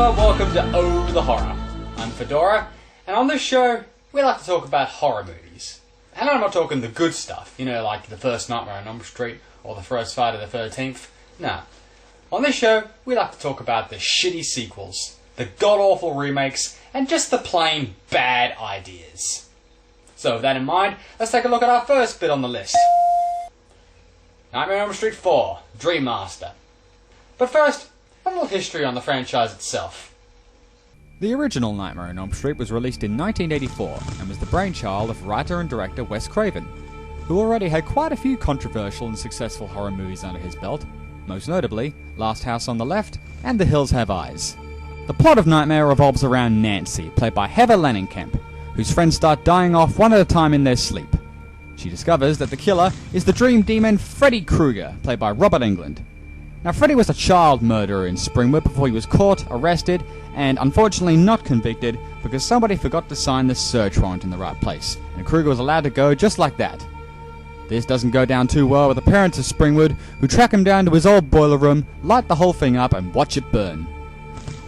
Welcome to Oh the Horror. I'm Fedora, and on this show, we like to talk about horror movies. And I'm not talking the good stuff, you know, like the first Nightmare on Elm Street or the first Friday the 13th. No. On this show, we like to talk about the shitty sequels, the god-awful remakes, and just the plain bad ideas. So with that in mind, let's take a look at our first bit on the list. Nightmare on Elm Street 4, Dream Master. But first, a little history on the franchise itself. The original Nightmare on Elm Street was released in 1984 and was the brainchild of writer and director Wes Craven, who already had quite a few controversial and successful horror movies under his belt, most notably Last House on the Left and The Hills Have Eyes. The plot of Nightmare revolves around Nancy, played by Heather Langenkamp, whose friends start dying off one at a time in their sleep. She discovers that the killer is the dream demon Freddy Krueger, played by Robert Englund. Now, Freddy was a child murderer in Springwood before he was caught, arrested, and unfortunately not convicted because somebody forgot to sign the search warrant in the right place, and Krueger was allowed to go just like that. This doesn't go down too well with the parents of Springwood, who track him down to his old boiler room, light the whole thing up, and watch it burn.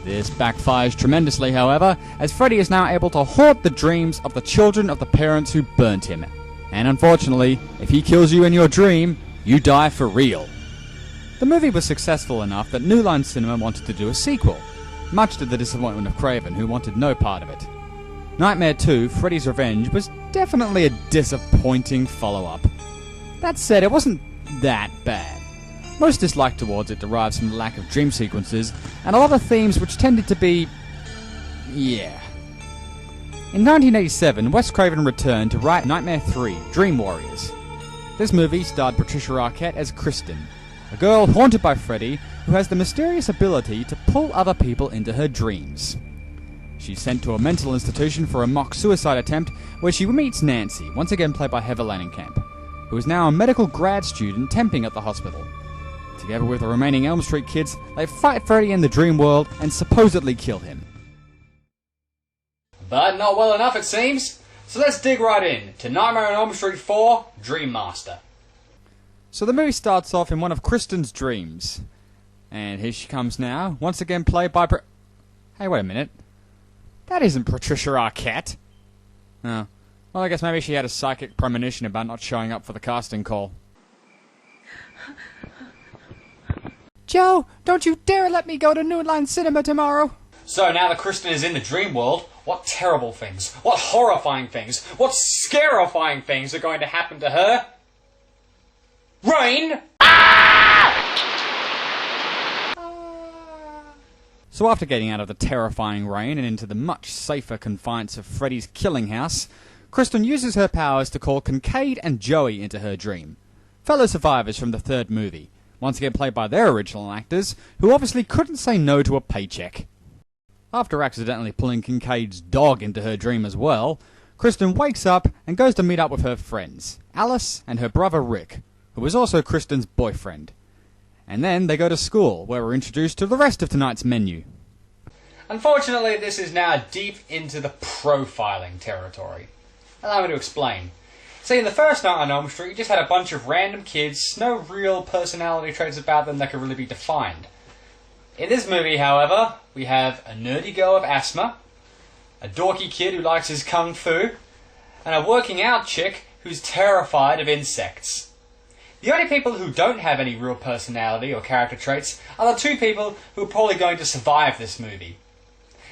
This backfires tremendously, however, as Freddy is now able to haunt the dreams of the children of the parents who burnt him. And unfortunately, if he kills you in your dream, you die for real. The movie was successful enough that New Line Cinema wanted to do a sequel, much to the disappointment of Craven, who wanted no part of it. Nightmare 2, Freddy's Revenge, was definitely a disappointing follow-up. That said, it wasn't that bad. Most dislike towards it derives from the lack of dream sequences, and a lot of themes which tended to be... yeah. In 1987, Wes Craven returned to write Nightmare 3, Dream Warriors. This movie starred Patricia Arquette as Kristen, a girl haunted by Freddy who has the mysterious ability to pull other people into her dreams. She's sent to a mental institution for a mock suicide attempt where she meets Nancy, once again played by Heather Langenkamp, who is now a medical grad student temping at the hospital. Together with the remaining Elm Street kids, they fight Freddy in the dream world and supposedly kill him. But not well enough, it seems. So let's dig right in to Nightmare on Elm Street 4, Dream Master. So the movie starts off in one of Kristen's dreams. And here she comes now, once again played by... Hey, wait a minute. That isn't Patricia Arquette. Oh. Well, I guess maybe she had a psychic premonition about not showing up for the casting call. Joe, don't you dare let me go to New Line Cinema tomorrow. So now that Kristen is in the dream world, what terrible things, what horrifying things, what scarifying things are going to happen to her? Rain! So after getting out of the terrifying rain and into the much safer confines of Freddy's killing house, Kristen uses her powers to call Kincaid and Joey into her dream, fellow survivors from the third movie, once again played by their original actors, who obviously couldn't say no to a paycheck. After accidentally pulling Kincaid's dog into her dream as well, Kristen wakes up and goes to meet up with her friends, Alice and her brother Rick, who is also Kristen's boyfriend. And then they go to school, where we're introduced to the rest of tonight's menu. Unfortunately, this is now deep into the profiling territory. Allow me to explain. See, in the first Night on Elm Street, you just had a bunch of random kids, no real personality traits about them that could really be defined. In this movie, however, we have a nerdy girl with asthma, a dorky kid who likes his kung fu, and a working out chick who's terrified of insects. The only people who don't have any real personality or character traits are the two people who are probably going to survive this movie.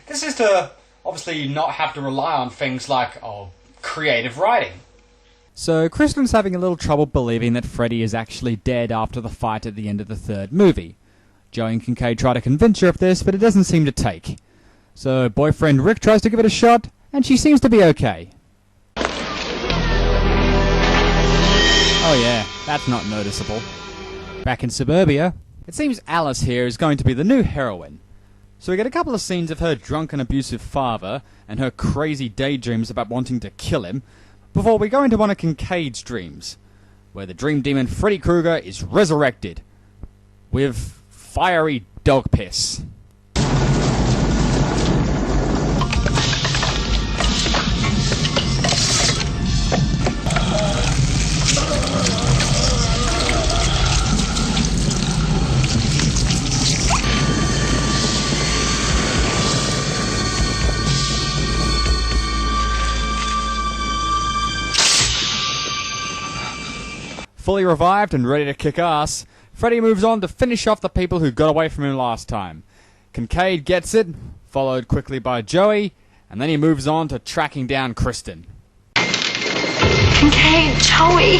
This is to obviously not have to rely on things like, creative writing. So Kristen's having a little trouble believing that Freddy is actually dead after the fight at the end of the third movie. Joey and Kincaid try to convince her of this, but it doesn't seem to take. So boyfriend Rick tries to give it a shot, and she seems to be okay. Oh yeah, that's not noticeable. Back in suburbia, it seems Alice here is going to be the new heroine. So we get a couple of scenes of her drunk and abusive father, and her crazy daydreams about wanting to kill him, before we go into one of Kincaid's dreams, where the dream demon Freddy Krueger is resurrected, with fiery dog piss. fully revived and ready to kick ass, Freddy moves on to finish off the people who got away from him last time. Kincaid gets it, followed quickly by Joey, and then he moves on to tracking down Kristen. Kincaid, Joey.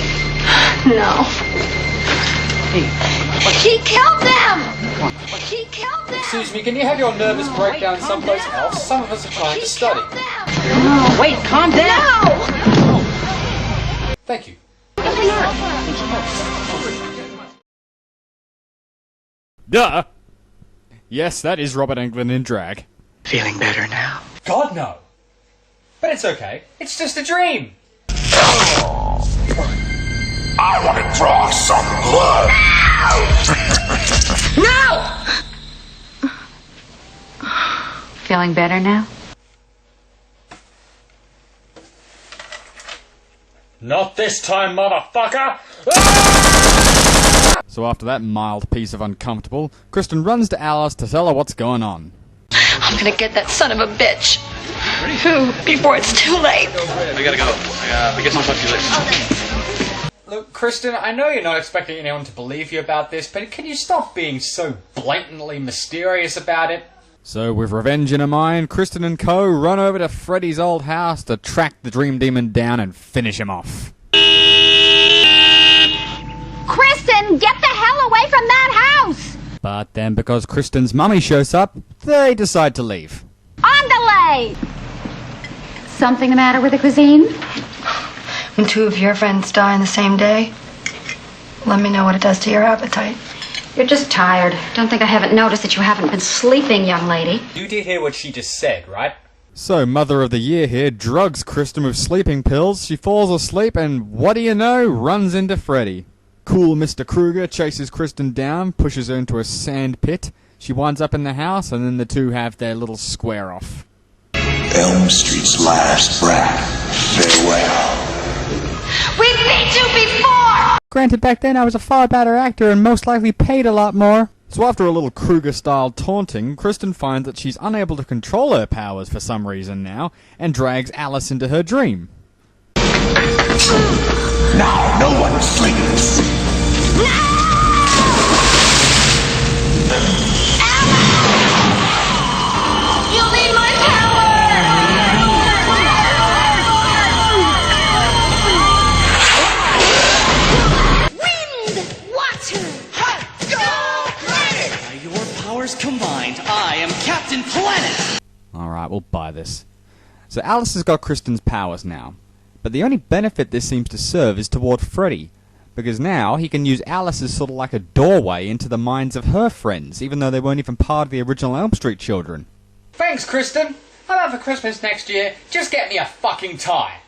No. He killed them! He killed them! Excuse me, can you have your nervous breakdown someplace else? Some of us are trying to study. No, Wait, calm down! no! Thank you. Duh! Yes, that is Robert Englund in drag. Feeling better now? God, no. But it's okay. It's just a dream. I want to draw some blood. No! Feeling better now? Not this time, motherfucker! So after that mild piece of uncomfortable, Kristen runs to Alice to tell her what's going on. I'm gonna get that son of a bitch. Before it's too late. I gotta go. I guess I'll talk to you later. Look, Kristen, I know you're not expecting anyone to believe you about this, but can you stop being so blatantly mysterious about it? So with revenge in her mind, Kristen and co run over to Freddy's old house to track the Dream Demon down and finish him off. Kristen, get the hell away from that house! But then because Kristen's mummy shows up, they decide to leave. On delay! Something the matter with the cuisine? When two of your friends die on the same day, let me know what it does to your appetite. You're just tired. Don't think I haven't noticed that you haven't been sleeping, young lady. You did hear what she just said, right? So Mother of the Year here drugs Kristen with sleeping pills, she falls asleep and what do you know, runs into Freddy. Cool Mr. Krueger chases Kristen down, pushes her into a sand pit. She winds up in the house and then the two have their little square off. Elm Street's last brat. Farewell. We beat you before! Granted, back then I was a far better actor and most likely paid a lot more. So after a little Krueger-style taunting, Kristen finds that she's unable to control her powers for some reason now, and drags Alice into her dream. Now no one sleeps. You'll need my power! Wind! Water! By your powers combined, I am Captain Planet! Alright, we'll buy this. So Alice has got Kristen's powers now. But the only benefit this seems to serve is toward Freddy, because now he can use Alice as sort of like a doorway into the minds of her friends, even though they weren't even part of the original Elm Street children. Thanks, Kristen. How about for Christmas next year, just get me a fucking tie?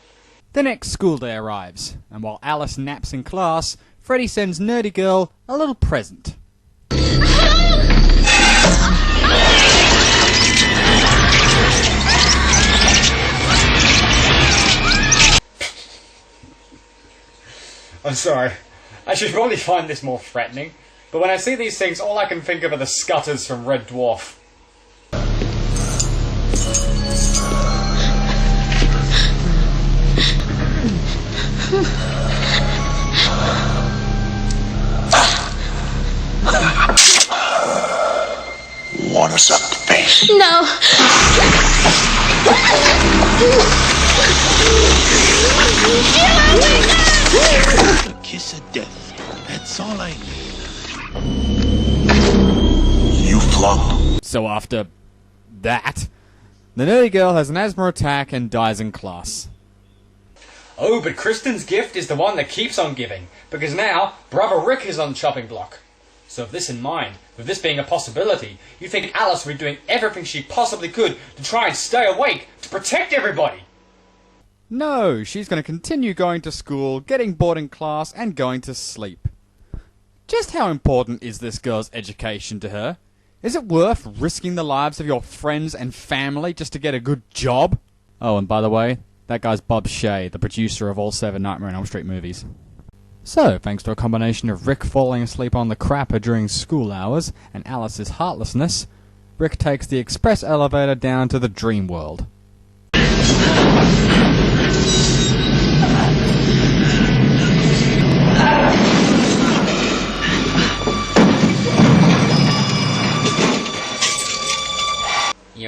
The next school day arrives, and while Alice naps in class, Freddy sends Nerdy Girl a little present. I'm sorry. I should probably find this more threatening. But when I see these things, all I can think of are the scutters from Red Dwarf. Want to suck the face? No! A kiss of death. That's all I need. You flunked. So after that, the Nerdy Girl has an asthma attack and dies in class. Oh, but Kristen's gift is the one that keeps on giving, because now Brother Rick is on the chopping block. So with this in mind, with this being a possibility, you think Alice will be doing everything she possibly could to try and stay awake, to protect everybody? No, she's going to continue going to school, getting bored in class, and going to sleep. Just how important is this girl's education to her? Is it worth risking the lives of your friends and family just to get a good job? Oh, and by the way, that guy's Bob Shea, the producer of all 7 Nightmare on Elm Street movies. So, thanks to a combination of Rick falling asleep on the crapper during school hours and Alice's heartlessness, Rick takes the express elevator down to the dream world.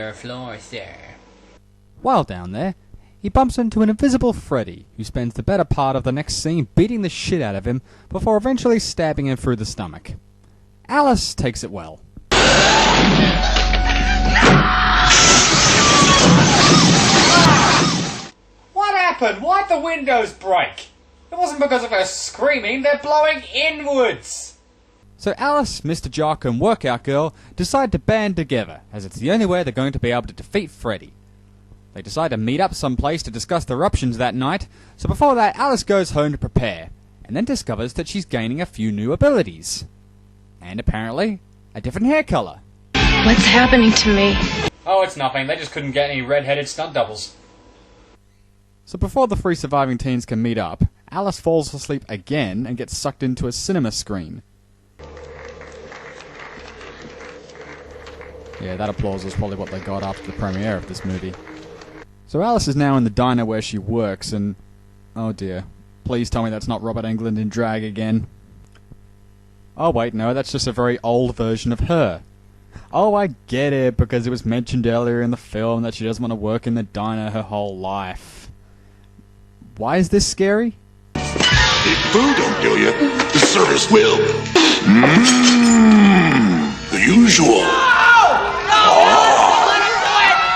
your floor, sir. While down there, he bumps into an invisible Freddy, who spends the better part of the next scene beating the shit out of him before eventually stabbing him through the stomach. Alice takes it well. What happened? Why'd the windows break? It wasn't because of her screaming, they're blowing inwards! So Alice, Mr. Jock, and Workout Girl decide to band together, as it's the only way they're going to be able to defeat Freddy. They decide to meet up someplace to discuss their options that night, so before that Alice goes home to prepare, and then discovers that she's gaining a few new abilities. And apparently, a different hair colour. What's happening to me? Oh, it's nothing. They just couldn't get any red-headed stunt doubles. So before the three surviving teens can meet up, Alice falls asleep again and gets sucked into a cinema screen. Yeah, that applause was probably what they got after the premiere of this movie. So Alice is now in the diner where she works and... oh dear. Please tell me that's not Robert Englund in drag again. Oh wait, no, that's just a very old version of her. Oh, I get it, because it was mentioned earlier in the film that she doesn't want to work in the diner her whole life. Why is this scary? If food don't kill you, the service will. The usual.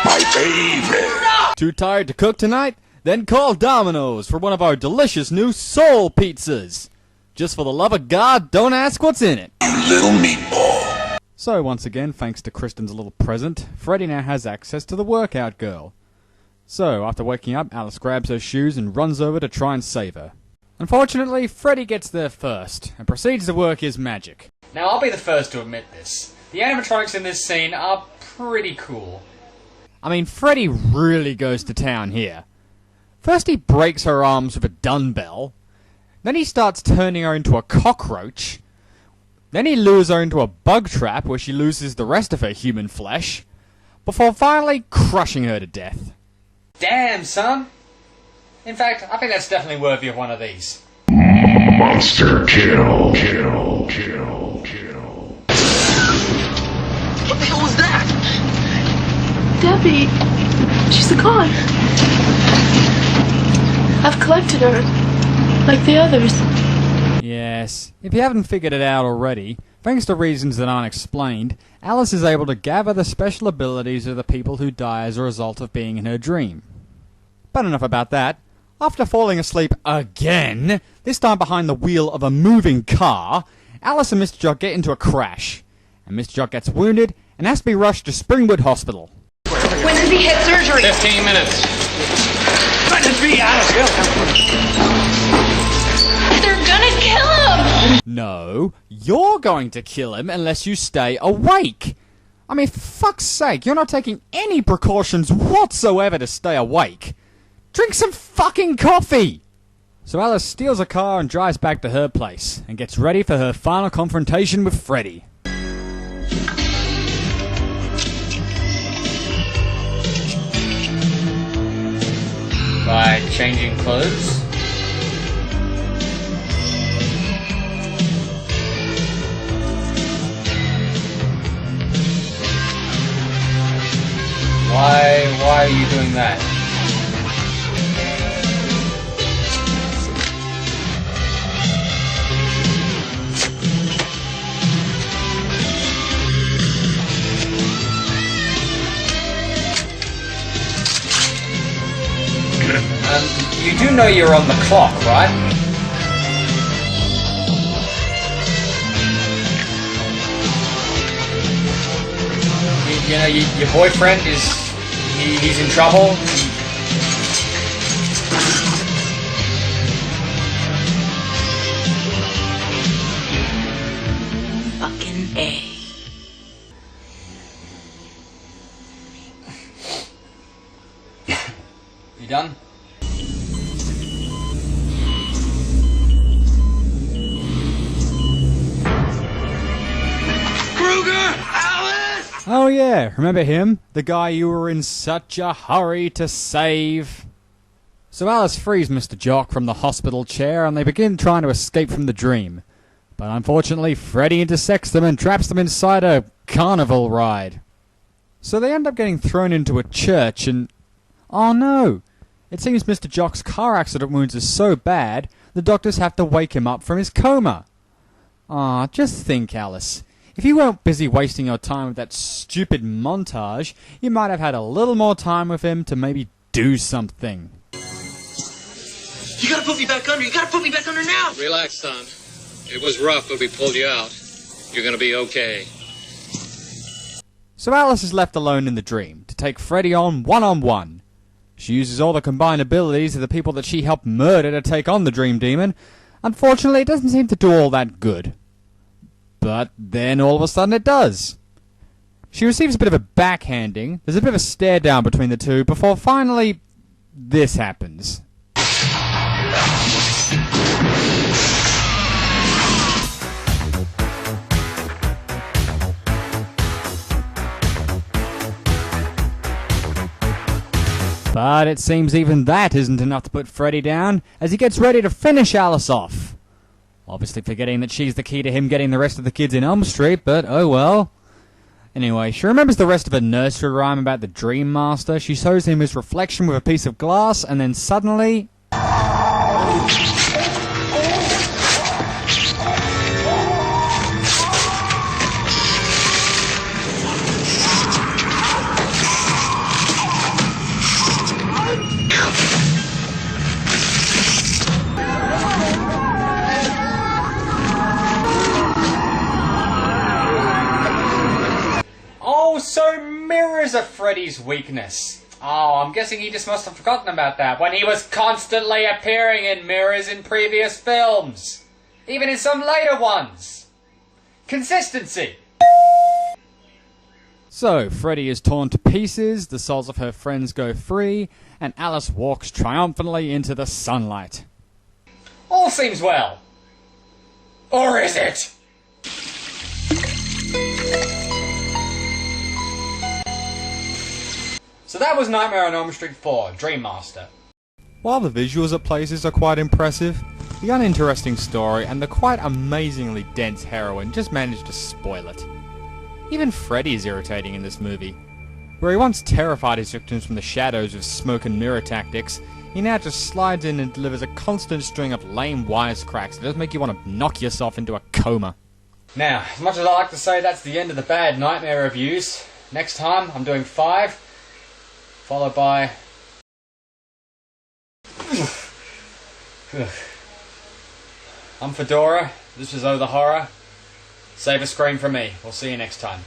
My favorite. Too tired to cook tonight? Then call Domino's for one of our delicious new soul pizzas. Just for the love of God, don't ask what's in it. You little meatball. So once again, thanks to Kristen's little present, Freddy now has access to the Workout Girl. So, after waking up, Alice grabs her shoes and runs over to try and save her. Unfortunately, Freddy gets there first, and proceeds to work his magic. Now, I'll be the first to admit this. The animatronics in this scene are pretty cool. I mean, Freddy really goes to town here. First he breaks her arms with a dumbbell, then he starts turning her into a cockroach, then he lures her into a bug trap where she loses the rest of her human flesh, before finally crushing her to death. Damn, son! In fact, I think that's definitely worthy of one of these. Monster kill. Kill. Kill. Kill. What the hell was that? Debbie, she's a con. I've collected her, like the others. Yes, if you haven't figured it out already, thanks to reasons that aren't explained, Alice is able to gather the special abilities of the people who die as a result of being in her dream. But enough about that. After falling asleep again, this time behind the wheel of a moving car, Alice and Mr. Jock get into a crash, and Mr. Jock gets wounded and has to be rushed to Springwood Hospital. When does he hit surgery? 15 minutes. They're gonna kill him! No, you're going to kill him unless you stay awake. I mean, for fuck's sake, you're not taking any precautions whatsoever to stay awake. Drink some fucking coffee! So Alice steals a car and drives back to her place, and gets ready for her final confrontation with Freddy. By changing clothes? Why are you doing that? You do know you're on the clock, right? You know, your boyfriend he's in trouble. Fucking A. You done? Oh yeah, remember him? The guy you were in such a hurry to save. So Alice frees Mr. Jock from the hospital chair and they begin trying to escape from the dream. But unfortunately, Freddy intersects them and traps them inside a carnival ride. So they end up getting thrown into a church and... oh no! It seems Mr. Jock's car accident wounds are so bad, the doctors have to wake him up from his coma. Ah, just think, Alice. If you weren't busy wasting your time with that stupid montage, you might have had a little more time with him to maybe do something. You gotta put me back under. You gotta put me back under now. Relax, son. It was rough, but we pulled you out. You're gonna be okay. So Alice is left alone in the dream to take Freddy on one-on-one. She uses all the combined abilities of the people that she helped murder to take on the Dream Demon. Unfortunately, it doesn't seem to do all that good. But then all of a sudden it does. She receives a bit of a backhanding, there's a bit of a stare down between the two, before finally this happens. But it seems even that isn't enough to put Freddy down, as he gets ready to finish Alice off. Obviously forgetting that she's the key to him getting the rest of the kids in Elm Street, but oh well. Anyway, she remembers the rest of a nursery rhyme about the Dream Master. She shows him his reflection with a piece of glass, and then suddenly... So mirrors are Freddy's weakness. Oh, I'm guessing he just must have forgotten about that when he was constantly appearing in mirrors in previous films. Even in some later ones. Consistency. So, Freddy is torn to pieces, the souls of her friends go free, and Alice walks triumphantly into the sunlight. All seems well. Or is it? So that was Nightmare on Elm Street 4, Dream Master. While the visuals at places are quite impressive, the uninteresting story and the quite amazingly dense heroine just managed to spoil it. Even Freddy is irritating in this movie. Where he once terrified his victims from the shadows with smoke and mirror tactics, he now just slides in and delivers a constant string of lame wisecracks that just make you want to knock yourself into a coma. Now, as much as I like to say that's the end of the bad Nightmare reviews, next time I'm doing 5... followed by... I'm Fedora, this was Oh the Horror. Save a scream from me. We'll see you next time.